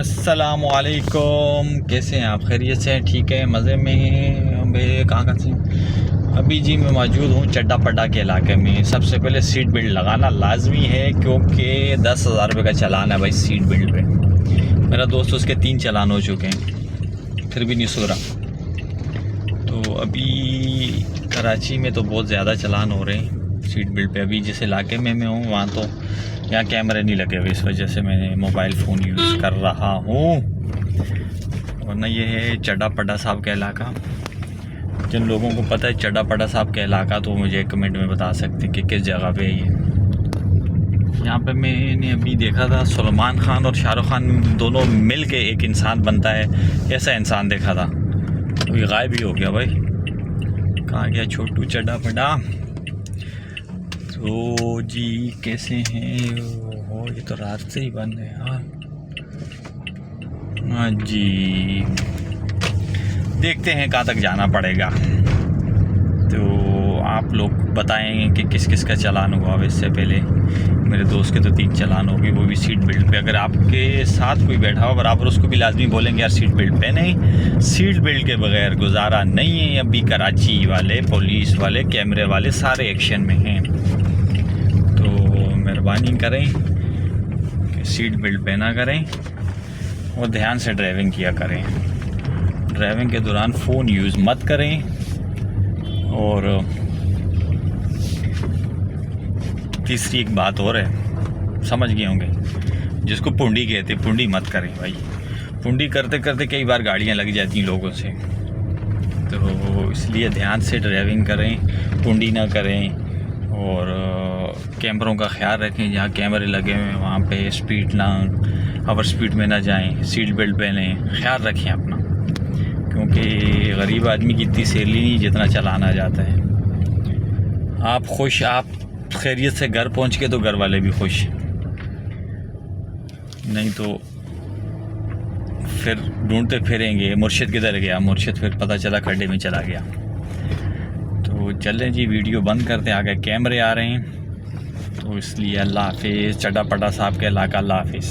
अस्सलामुअलैकुम, कैसे हैं आप? खैरियत से हैं? ठीक है, मज़े में हैं? मैं कहाँ से अभी जी मैं मौजूद हूँ चड्डा पड्डा के इलाके में। सबसे पहले सीट बेल्ट लगाना लाजमी है क्योंकि 10,000 रुपये का चालान है भाई सीट बेल्ट पे। मेरा दोस्त उसके 3 चालान हो चुके हैं फिर भी नहीं सो रहा। तो अभी कराची में तो बहुत ज़्यादा चालान हो रहे हैं सीट बेल्ट पे। अभी जिस इलाके में मैं हूँ वहाँ तो यहाँ कैमरे नहीं लगे हुए, इस वजह से मैं मोबाइल फ़ोन यूज़ कर रहा हूँ। वरना ये है चड्डा पड्डा साहब का इलाका। जिन लोगों को पता है चड्डा पड्डा साहब का इलाका तो मुझे कमेंट में बता सकते हैं कि किस जगह पे है ये। यहाँ पे मैंने अभी देखा था सलमान खान और शाहरुख खान दोनों मिल के एक इंसान बनता है, ऐसा इंसान देखा था। अभी गायब ही हो गया भाई, कहाँ गया छोटू चड्डा पड्डा? तो जी कैसे हैं? हो ये तो रात से ही बंद है यार। हाँ जी, देखते हैं कहाँ तक जाना पड़ेगा। तो आप लोग बताएंगे कि किस किस का चालान हुआ। वैसे पहले मेरे दोस्त के तो 3 चालान हो गए, वो भी सीट बेल्ट पे। अगर आपके साथ कोई बैठा हो बराबर उसको भी लाजमी बोलेंगे यार सीट बेल्ट पे नहीं, सीट बेल्ट के बगैर गुजारा नहीं है। अभी कराची वाले पुलिस वाले कैमरे वाले सारे एक्शन में हैं, तो मेहरबानी करें कि सीट बेल्ट पहना करें और ध्यान से ड्राइविंग किया करें। ड्राइविंग के दौरान फ़ोन यूज़ मत करें। और तीसरी एक बात और है, समझ गए होंगे, जिसको पुंडी कहते, पुंडी मत करें भाई। पुंडी करते करते कई बार गाड़ियाँ लग जाती हैं लोगों से, तो इसलिए ध्यान से ड्राइविंग करें, पुंडी ना करें। और कैमरों का ख्याल रखें, जहाँ कैमरे लगे हुए हैं वहाँ पे स्पीड ना, ओवर स्पीड में ना जाएं। सीट बेल्ट पहनें, ख्याल रखें अपना, क्योंकि गरीब आदमी की इतनी सैलरी नहीं जितना चलाना जाता है। आप खुश, आप खैरियत से घर पहुँच के तो घर वाले भी खुश, नहीं तो फिर ढूंढते फिरेंगे मुर्शिद किधर गया, मुर्शिद फिर पता चला खड्डे में चला गया। तो चलें जी, वीडियो बंद करते हैं, आगे कैमरे आ रहे हैं। तो इसलिए अल्लाह हाफिज़। चड्डा पड्डा साहब के इलाका, अल्लाह हाफिज़।